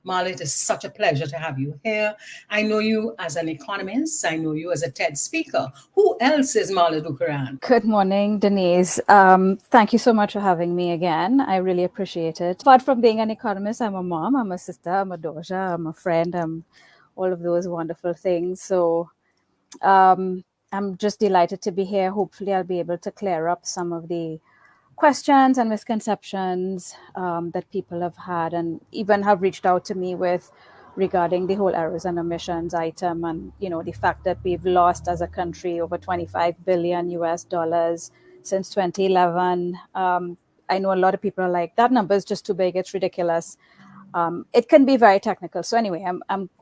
Marla, it is such a pleasure to have you here. I know you as an economist. I know you as a TED speaker. Who else is Marla Dukaran? Good morning, Denise. Thank you so much for having me again. I really appreciate it. Apart from being an economist, I'm a mom, I'm a sister, I'm a daughter, I'm a friend, I'm all of those wonderful things. So I'm just delighted to be here. Hopefully, I'll be able to clear up some of the questions and misconceptions that people have had and even have reached out to me with regarding the whole errors and omissions item, and the fact that we've lost as a country over 25 billion US dollars since 2011. I know a lot of people are like, that number is just too big, it's ridiculous. It can be very technical. So anyway,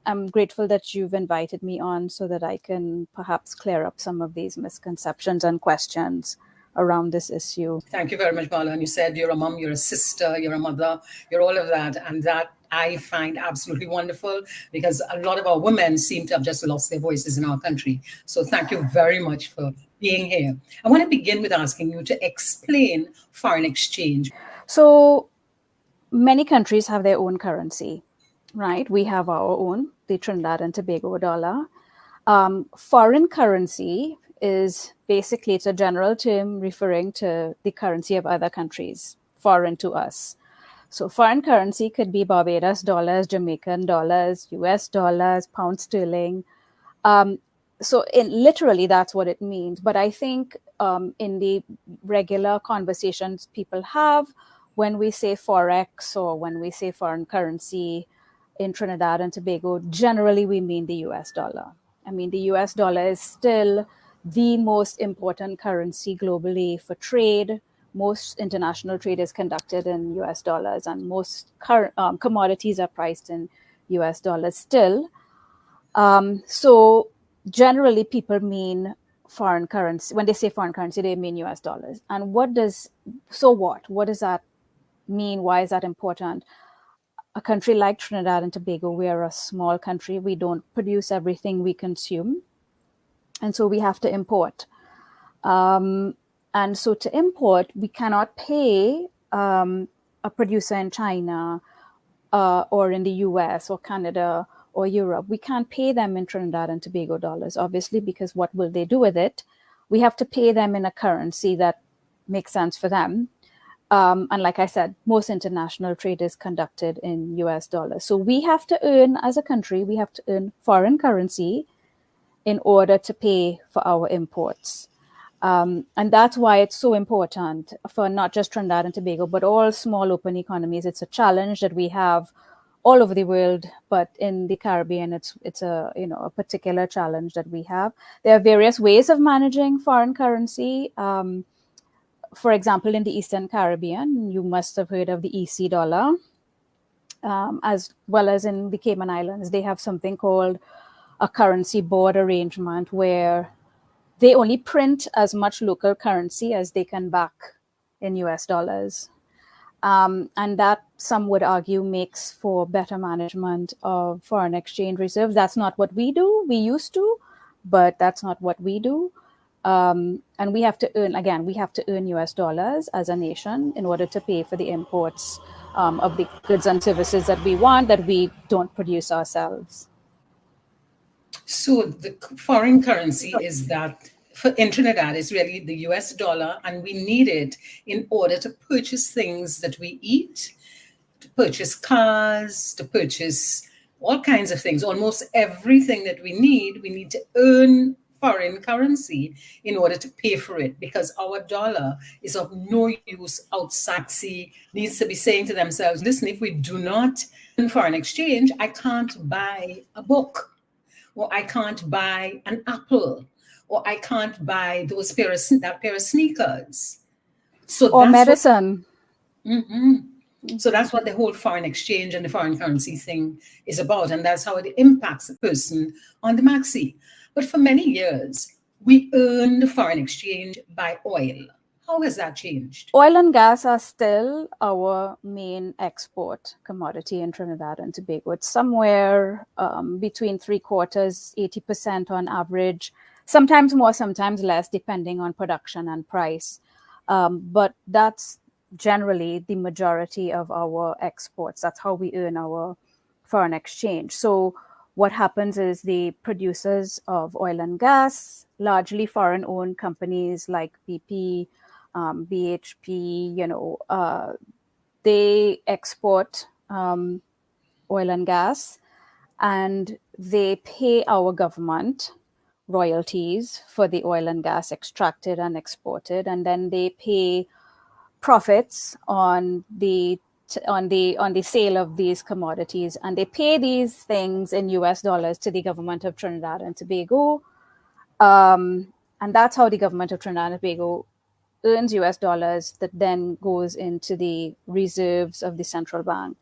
I'm grateful that you've invited me on so that I can perhaps clear up some of these misconceptions and questions around this issue. Thank you very much, Marla. And you said you're a mom, you're a sister, you're a mother, you're all of that. And that I find absolutely wonderful, because a lot of our women seem to have just lost their voices in our country. So thank you very much for being here. I want to begin with asking you to explain foreign exchange. So many countries have their own currency, right? We have our own, the Trinidad and Tobago dollar. Foreign currency is basically, it's a general term referring to the currency of other countries, foreign to us. So foreign currency could be Barbados dollars, Jamaican dollars, US dollars, pound sterling. So literally that's what it means. But I think in the regular conversations people have, when we say Forex or when we say foreign currency in Trinidad and Tobago, generally we mean the US dollar. I mean, the US dollar is still the most important currency globally for trade. Most international trade is conducted in US dollars, and most commodities are priced in US dollars still. So generally people mean foreign currency. When they say foreign currency, they mean US dollars. And what does that mean? Why is that important? A country like Trinidad and Tobago, we are a small country. We don't produce everything we consume. And so we have to import. And so to import, we cannot pay a producer in China or in the US or Canada or Europe. We can't pay them in Trinidad and Tobago dollars, obviously, because what will they do with it? We have to pay them in a currency that makes sense for them. And like I said, most international trade is conducted in US dollars. So we have to earn, as a country, we have to earn foreign currency in order to pay for our imports. And that's why it's so important for not just Trinidad and Tobago, but all small open economies. It's a challenge that we have all over the world, but in the Caribbean, it's a particular challenge that we have. There are various ways of managing foreign currency. For example, in the Eastern Caribbean, you must have heard of the EC dollar, as well as in the Cayman Islands. They have something called a currency board arrangement, where they only print as much local currency as they can back in US dollars. And that, some would argue, makes for better management of foreign exchange reserves. That's not what we do. We used to, but that's not what we do. And we have to earn US dollars as a nation in order to pay for the imports of the goods and services that we want, that we don't produce ourselves. So the foreign currency is that in Trinidad is really the US dollar, and we need it in order to purchase things that we eat, to purchase cars, to purchase all kinds of things. Almost everything that we need to earn foreign currency in order to pay for it, because our dollar is of no use outside. See, needs to be saying to themselves, listen, if we do not earn foreign exchange, I can't buy a book, or I can't buy an apple, or I can't buy that pair of sneakers. So or medicine. So that's what the whole foreign exchange and the foreign currency thing is about. And that's how it impacts a person on the maxi. But for many years, we earned foreign exchange by oil. How has that changed? Oil and gas are still our main export commodity in Trinidad and Tobago. It's somewhere between 3/4, 80% on average, sometimes more, sometimes less, depending on production and price. But that's generally the majority of our exports. That's how we earn our foreign exchange. So what happens is the producers of oil and gas, largely foreign-owned companies like BP, BHP, they export oil and gas, and they pay our government royalties for the oil and gas extracted and exported, and then they pay profits on the sale of these commodities, and they pay these things in US dollars to the government of Trinidad and Tobago. And that's how the government of Trinidad and Tobago earns US dollars that then goes into the reserves of the central bank.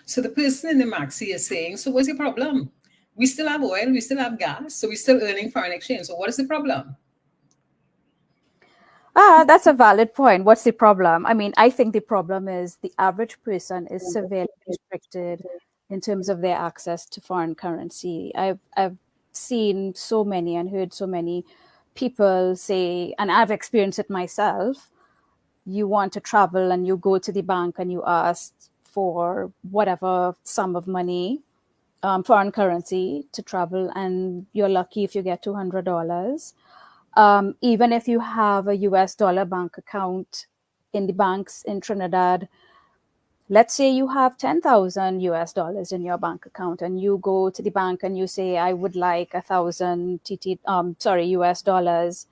So the person in the maxi is saying, so what's the problem? We still have oil, we still have gas, so we're still earning foreign exchange. So what is the problem? That's a valid point. What's the problem? I mean, I think the problem is the average person is severely restricted in terms of their access to foreign currency. I've seen so many and heard so many people say, and I've experienced it myself, you want to travel and you go to the bank and you ask for whatever sum of money, foreign currency to travel, and you're lucky if you get $200. Even if you have a US dollar bank account in the banks in Trinidad, let's say you have 10,000 US dollars in your bank account, and you go to the bank and you say, I would like 1,000 US dollars.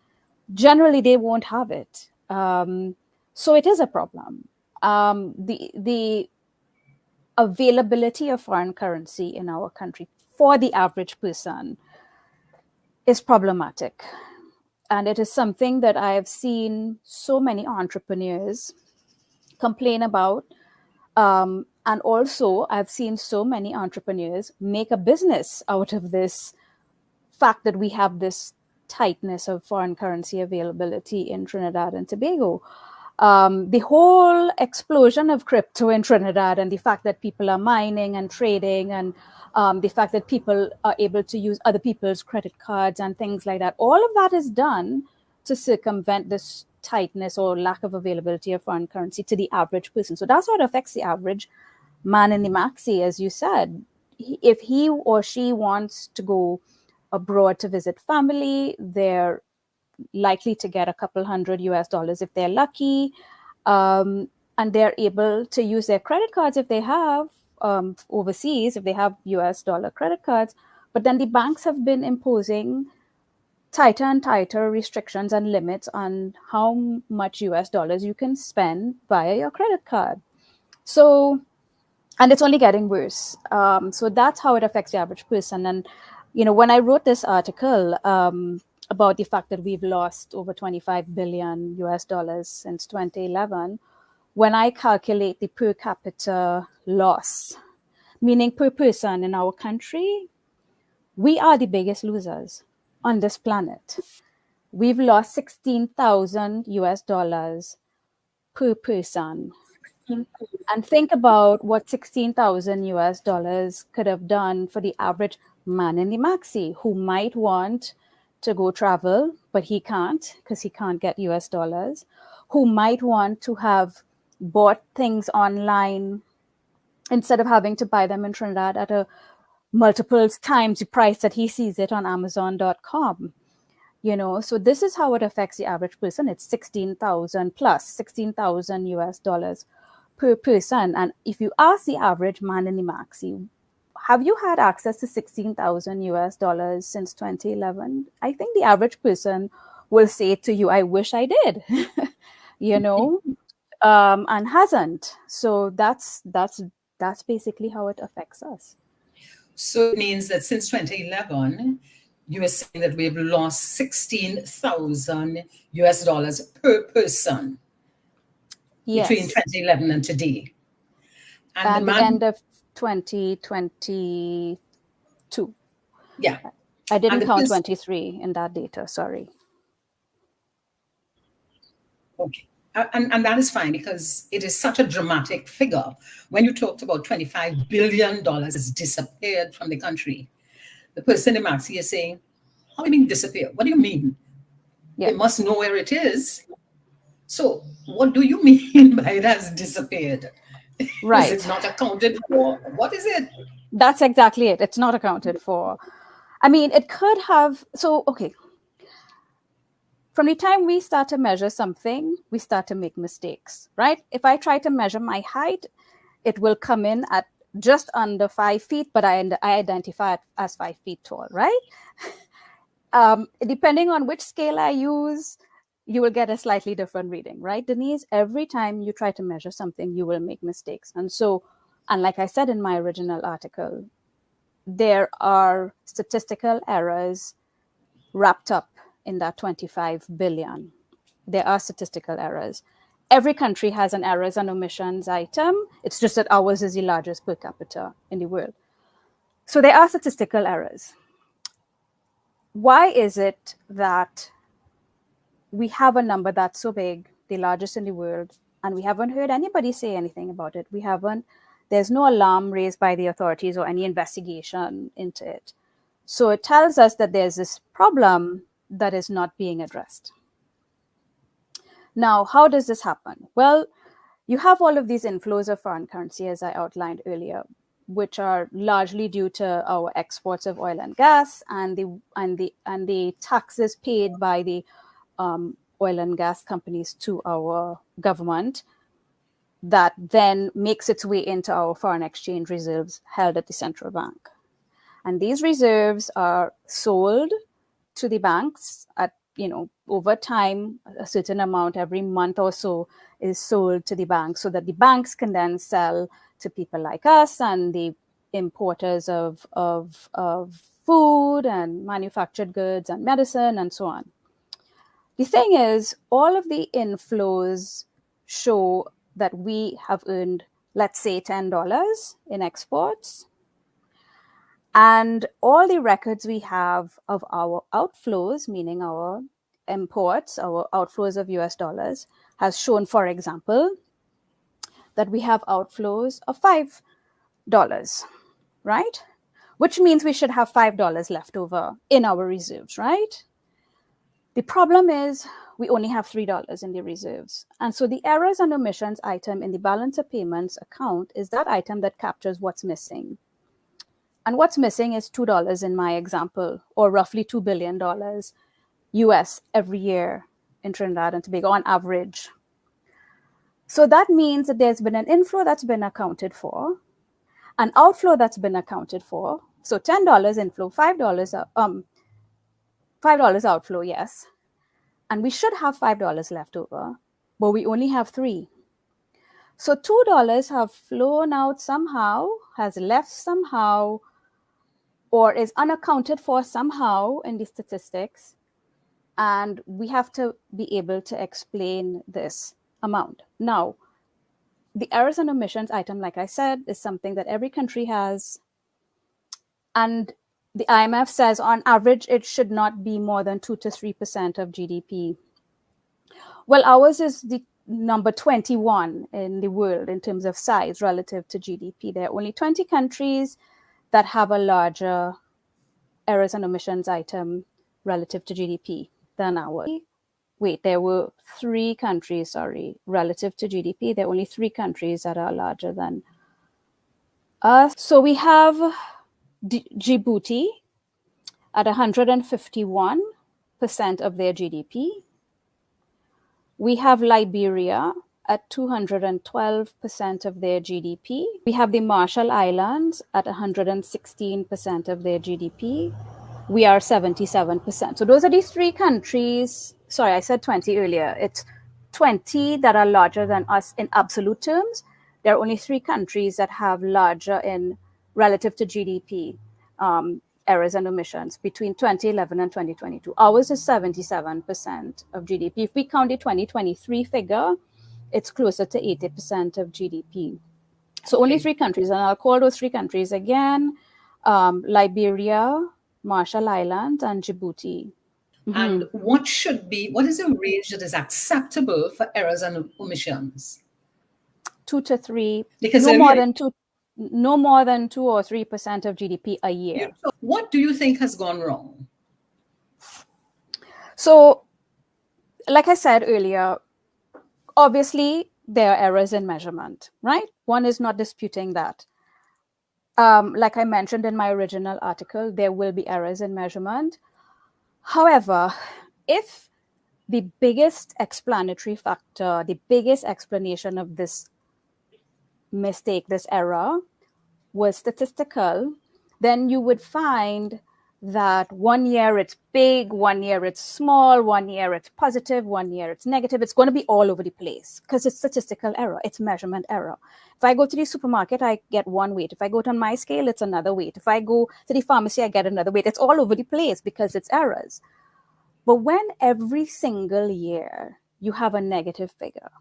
Generally, they won't have it. So it is a problem. The availability of foreign currency in our country for the average person is problematic. And it is something that I have seen so many entrepreneurs complain about. And also, I've seen so many entrepreneurs make a business out of this fact that we have this tightness of foreign currency availability in Trinidad and Tobago. The whole explosion of crypto in Trinidad, and the fact that people are mining and trading, and the fact that people are able to use other people's credit cards and things like that, all of that is done to circumvent this tightness or lack of availability of foreign currency to the average person. So that's what affects the average man in the maxi, as you said. If he or she wants to go abroad to visit family, they're likely to get a couple $100 US if they're lucky, and they're able to use their credit cards if they have overseas, if they have US dollar credit cards. But then the banks have been imposing tighter and tighter restrictions and limits on how much US dollars you can spend via your credit card. So, and it's only getting worse. So that's how it affects the average person. And, when I wrote this article about the fact that we've lost over 25 billion US dollars since 2011, when I calculate the per capita loss, meaning per person in our country, we are the biggest losers on this planet. We've lost 16,000 US dollars per person. And think about what 16,000 US dollars could have done for the average man in the maxi who might want to go travel, but he can't because he can't get US dollars, who might want to have bought things online instead of having to buy them in Trinidad at a multiples times the price that he sees it on Amazon.com. So this is how it affects the average person. It's 16,000 plus 16,000 US dollars per person. And if you ask the average man in the maxi, have you had access to 16,000 US dollars since 2011? I think the average person will say to you, I wish I did, and hasn't. So that's basically how it affects us. So it means that since 2011, you are saying that we've lost 16,000 US dollars per person. Yes. Between 2011 and today. And at the end of 2022. Yeah. I didn't count 23 in that data, sorry. Okay. And that is fine because it is such a dramatic figure. When you talked about $25 billion has disappeared from the country, the person in Maxi is saying, how do you mean disappear? What do you mean? Yeah. They must know where it is. So what do you mean by it has disappeared? Right. Is it not accounted for? What is it? That's exactly it. It's not accounted for. I mean, it could have. So, okay. From the time we start to measure something, we start to make mistakes, right? If I try to measure my height, it will come in at just under 5 feet, but I identify it as 5 feet tall, right? Depending on which scale I use, you will get a slightly different reading, right, Denise? Every time you try to measure something, you will make mistakes. And so, and like I said in my original article, there are statistical errors wrapped up in that 25 billion. There are statistical errors. Every country has an errors and omissions item. It's just that ours is the largest per capita in the world. So there are statistical errors. Why is it that we have a number that's so big, the largest in the world, and we haven't heard anybody say anything about it? There's no alarm raised by the authorities or any investigation into it. So it tells us that there's this problem that is not being addressed. Now, how does this happen? Well, you have all of these inflows of foreign currency, as I outlined earlier, which are largely due to our exports of oil and gas and the taxes paid by the oil and gas companies to our government that then makes its way into our foreign exchange reserves held at the central bank. And these reserves are sold to the banks at, over time, a certain amount every month or so is sold to the banks so that the banks can then sell to people like us and the importers of food and manufactured goods and medicine and so on. The thing is, all of the inflows show that we have earned, let's say, $10 in exports. And all the records we have of our outflows, meaning our imports, our outflows of US dollars, has shown, for example, that we have outflows of $5, right? Which means we should have $5 left over in our reserves, right? The problem is we only have $3 in the reserves. And so the errors and omissions item in the balance of payments account is that item that captures what's missing. And what's missing is $2 in my example, or roughly $2 billion US every year in Trinidad and Tobago on average. So that means that there's been an inflow that's been accounted for, an outflow that's been accounted for. So $10 inflow, $5 outflow, yes. And we should have $5 left over, but we only have $3. So $2 have flown out somehow, has left somehow, or is unaccounted for somehow in the statistics. And we have to be able to explain this amount. Now, the errors and omissions item, like I said, is something that every country has. And the IMF says on average, it should not be more than 2 to 3% of GDP. Well, ours is the number 21 in the world in terms of size relative to GDP. There are only 20 countries that have a larger errors and omissions item relative to GDP than ours. Wait, there were 3 countries, relative to GDP. There are only 3 countries that are larger than us. So we have Djibouti at 151% of their GDP. We have Liberia at 212% of their GDP. We have the Marshall Islands at 116% of their GDP. We are 77%. So those are these 3 countries. Sorry, I said 20 earlier. It's 20 that are larger than us in absolute terms. There are only 3 countries that have larger in relative to GDP errors and omissions between 2011 and 2022. Ours is 77% of GDP. If we count the 2023 figure, it's closer to 80% of GDP. So only 3 countries, and I'll call those 3 countries again: Liberia, Marshall Islands, and Djibouti. And what is the range that is acceptable for errors and omissions? 2 to 3, because no more than 2 or 3% of GDP a year. So what do you think has gone wrong? So, like I said earlier, obviously there are errors in measurement, right? One is not disputing that. Like I mentioned in my original article, there will be errors in measurement. However, if the biggest explanatory factor, the biggest explanation of this mistake, this error, was statistical, then you would find that 1 year it's big, 1 year it's small, 1 year it's positive, 1 year it's negative. It's going to be all over the place because it's statistical error, it's measurement error. If I go to the supermarket, I get one weight. If I go to my scale, it's another weight. If I go to the pharmacy, I get another weight. It's all over the place because it's errors. But when every single year you have a negative figure,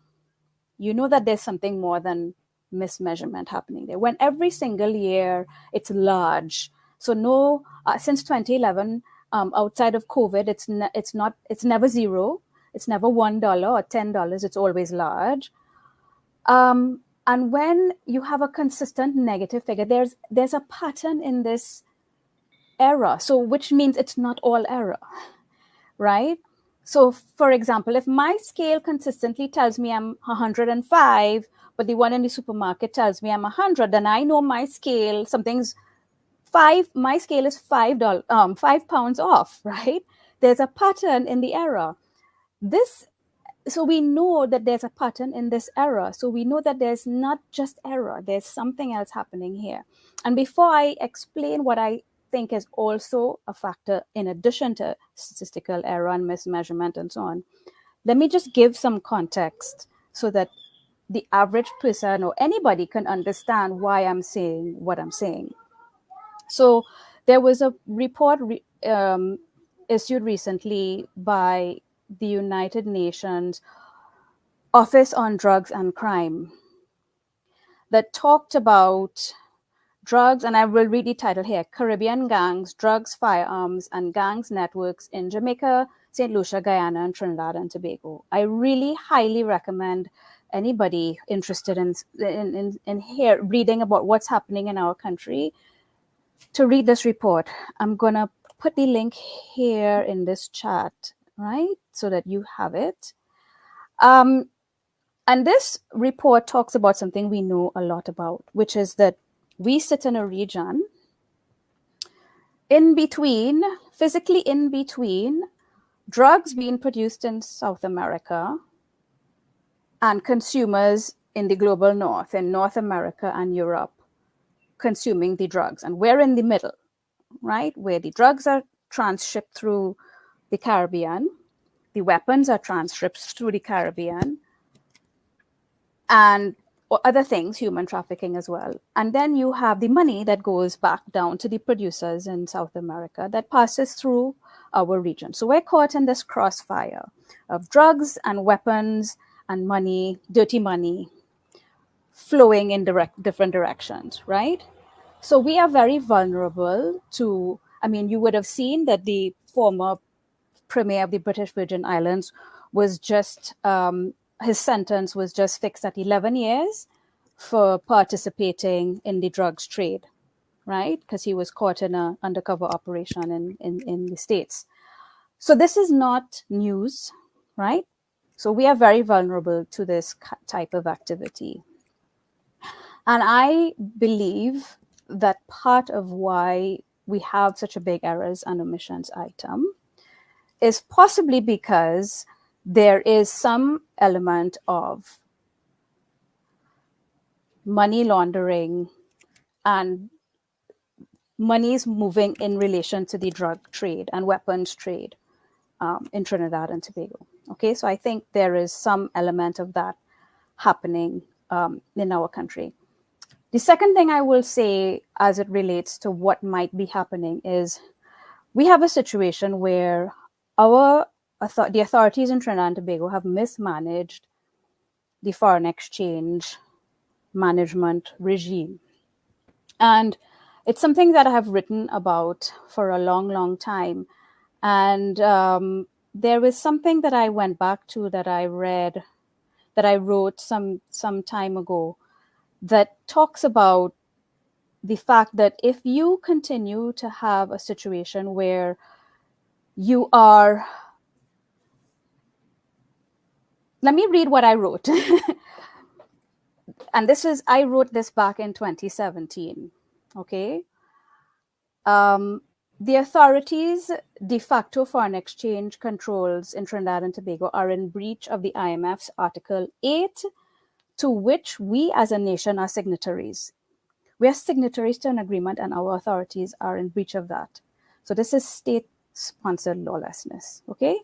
you know that there's something more than mismeasurement happening there. When every single year it's large, so no, since 2011, outside of COVID, it's never zero, it's never $1 or $10, it's always large. And when you have a consistent negative figure, there's a pattern in this error. So which means it's not all error, right? So for example, if my scale consistently tells me I'm 105, but the one in the supermarket tells me I'm 100, then I know my scale, my scale is £5 off, right? There's a pattern in the error. So we know that there's a pattern in this error. So we know that there's not just error, there's something else happening here. And before I explain what I think is also a factor in addition to statistical error and mismeasurement and so on, let me just give some context so that the average person or anybody can understand why I'm saying what I'm saying. So there was a report issued recently by the United Nations Office on Drugs and Crime that talked about drugs, and I will read the title here, Caribbean Gangs, Drugs, Firearms, and Gangs Networks in Jamaica, St. Lucia, Guyana, and Trinidad and Tobago. I really highly recommend anybody interested in reading about what's happening in our country to read this report. I'm going to put the link here in this chat, right, so that you have it. And this report talks about something we know a lot about, which is that we sit in a region in between, physically in between, drugs being produced in South America and consumers in the global north, in North America and Europe, consuming the drugs. And we're in the middle, right, where the drugs are transshipped through the Caribbean, the weapons are transshipped through the Caribbean, and other things, human trafficking as well. And then you have the money that goes back down to the producers in South America that passes through our region. So we're caught in this crossfire of drugs and weapons and money, dirty money, flowing in different directions, right? So we are very vulnerable to, I mean, you would have seen that the former Premier of the British Virgin Islands was just, his sentence was just fixed at 11 years for participating in the drugs trade, right? Because he was caught in an undercover operation in the States. So this is not news, right? So we are very vulnerable to this type of activity. And I believe that part of why we have such a big errors and omissions item is possibly because there is some element of money laundering and money is moving in relation to the drug trade and weapons trade in Trinidad and Tobago. Okay, so I think there is some element of that happening in our country. The second thing I will say as it relates to what might be happening is we have a situation where the authorities in Trinidad and Tobago have mismanaged the foreign exchange management regime. And it's something that I have written about for a long, long time. And there was something that I went back to that I read, that I wrote some time ago, that talks about the fact that if you continue to have a situation where you are, let me read what I wrote. and I wrote this back in 2017, okay? The authorities' de facto foreign exchange controls in Trinidad and Tobago are in breach of the IMF's Article 8, to which we as a nation are signatories. We are signatories to an agreement, and our authorities are in breach of that. So this is state-sponsored lawlessness, okay?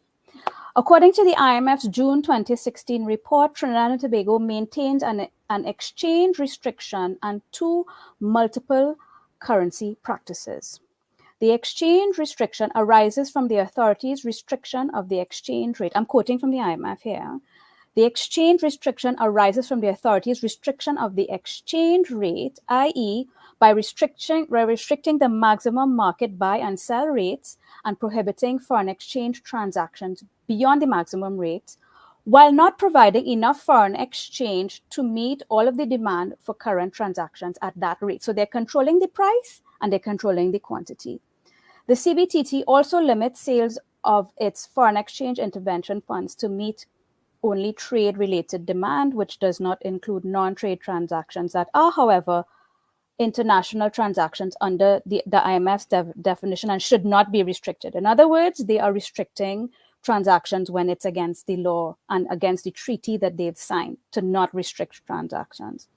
According to the IMF's June 2016 report, Trinidad and Tobago maintains an exchange restriction and 2 multiple currency practices. The exchange restriction arises from the authorities' restriction of the exchange rate. I'm quoting from the IMF here. The exchange restriction arises from the authorities' restriction of the exchange rate, i.e., by restricting the maximum market buy and sell rates and prohibiting foreign exchange transactions beyond the maximum rates, while not providing enough foreign exchange to meet all of the demand for current transactions at that rate. So they're controlling the price and they're controlling the quantity. The CBTT also limits sales of its foreign exchange intervention funds to meet only trade-related demand, which does not include non-trade transactions that are, however, international transactions under the IMF's definition and should not be restricted. In other words, they are restricting transactions when it's against the law and against the treaty that they've signed to not restrict transactions.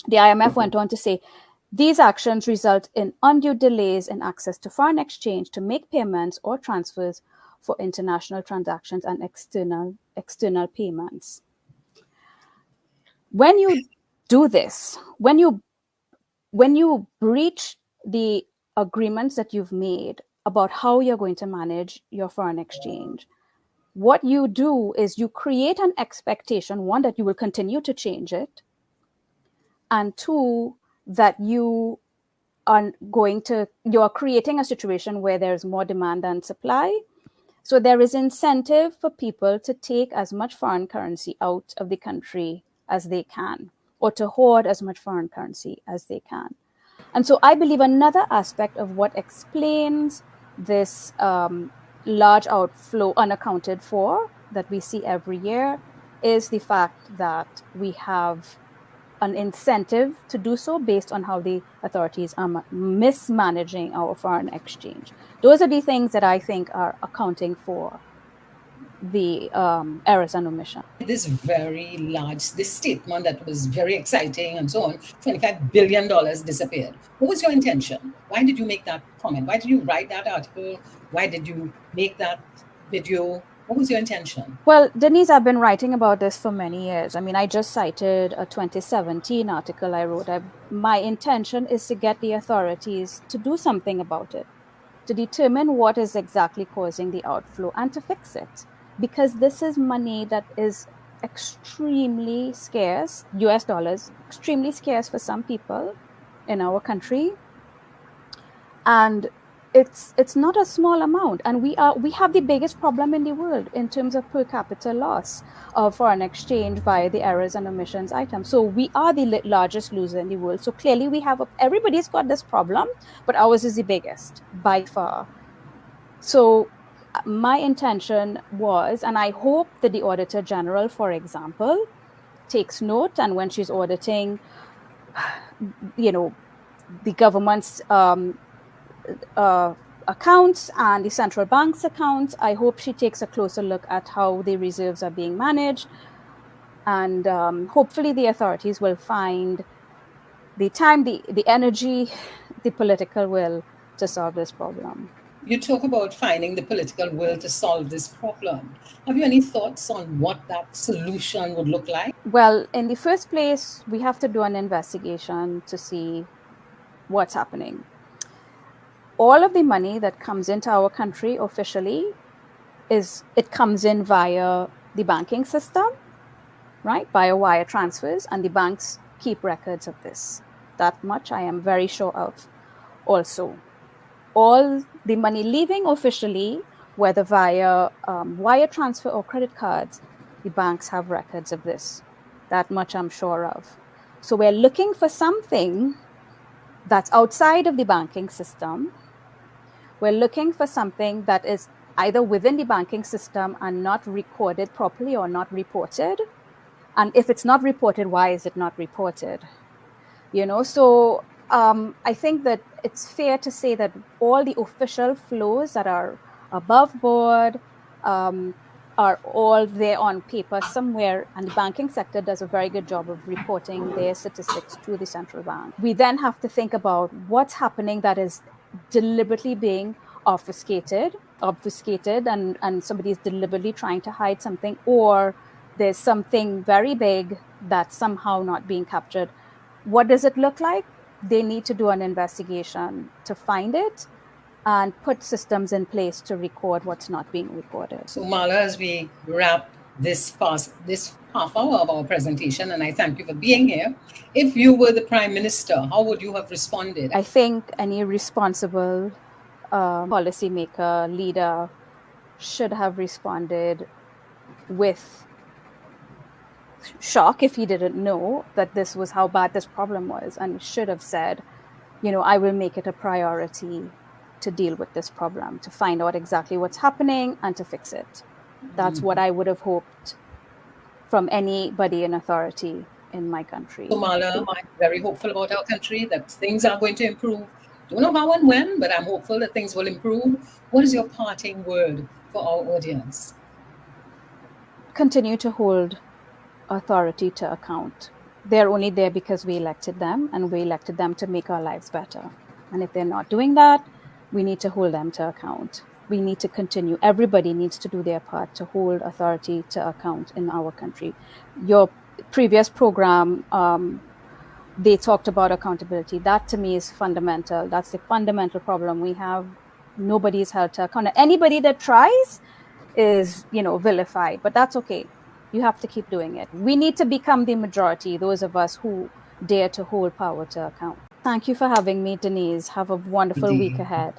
The IMF went on to say, these actions result in undue delays in access to foreign exchange to make payments or transfers for international transactions and external payments. When you do this, when you breach the agreements that you've made about how you're going to manage your foreign exchange, what you do is you create an expectation, one, that you will continue to change it, and two, that you are creating a situation where there's more demand than supply. So there is incentive for people to take as much foreign currency out of the country as they can, or to hoard as much foreign currency as they can. And so I believe another aspect of what explains this large outflow unaccounted for that we see every year is the fact that we have an incentive to do so based on how the authorities are mismanaging our foreign exchange. Those are the things that I think are accounting for the errors and omission. This statement that was very exciting and so on, $25 billion disappeared. What was your intention? Why did you make that comment? Why did you write that article? Why did you make that video? What was your intention? Well, Denise, I've been writing about this for many years. I mean, I just cited a 2017 article I wrote. My intention is to get the authorities to do something about it, to determine what is exactly causing the outflow and to fix it. Because this is money that is extremely scarce, US dollars, extremely scarce for some people in our country. And it's not a small amount, and we have the biggest problem in the world in terms of per capita loss of foreign exchange via the errors and omissions item. So we are the largest loser in the world. So clearly everybody's got this problem, but ours is the biggest by far. So my intention was, and I hope that the Auditor General, for example, takes note, and when she's auditing, the government's accounts and the central bank's accounts, I hope she takes a closer look at how the reserves are being managed. And hopefully the authorities will find the time, the energy, the political will to solve this problem. You talk about finding the political will to solve this problem. Have you any thoughts on what that solution would look like? Well, in the first place, we have to do an investigation to see what's happening. All of the money that comes into our country officially comes in via the banking system, right? Via wire transfers, and the banks keep records of this. That much I am very sure of. Also, all the money leaving officially, whether via wire transfer or credit cards, the banks have records of this. That much I'm sure of. So we're looking for something that's outside of the banking system. We're looking for something that is either within the banking system and not recorded properly or not reported. And if it's not reported, why is it not reported? So I think that it's fair to say that all the official flows that are above board are all there on paper somewhere, and the banking sector does a very good job of reporting their statistics to the central bank. We then have to think about what's happening that is deliberately being obfuscated, and somebody is deliberately trying to hide something, or there's something very big that's somehow not being captured. What does it look like? They need to do an investigation to find it and put systems in place to record what's not being recorded. So Mala, as we wrap this half hour of our presentation, and I thank you for being here, if you were the Prime Minister, how would you have responded? I think any responsible policymaker, leader should have responded with shock if he didn't know that this was how bad this problem was, and should have said, I will make it a priority to deal with this problem, to find out exactly what's happening and to fix it. That's what I would have hoped from anybody in authority in my country. So Mala, I'm very hopeful about our country, that things are going to improve. Don't know how and when, but I'm hopeful that things will improve. What is your parting word for our audience? Continue to hold authority to account. They're only there because we elected them, and we elected them to make our lives better. And if they're not doing that, we need to hold them to account. We need to continue. Everybody needs to do their part to hold authority to account in our country. Your previous program, they talked about accountability. That to me is fundamental. That's the fundamental problem we have. Nobody is held to account. Anybody that tries is, vilified, but that's okay. You have to keep doing it. We need to become the majority, those of us who dare to hold power to account. Thank you for having me, Denise. Have a wonderful week ahead.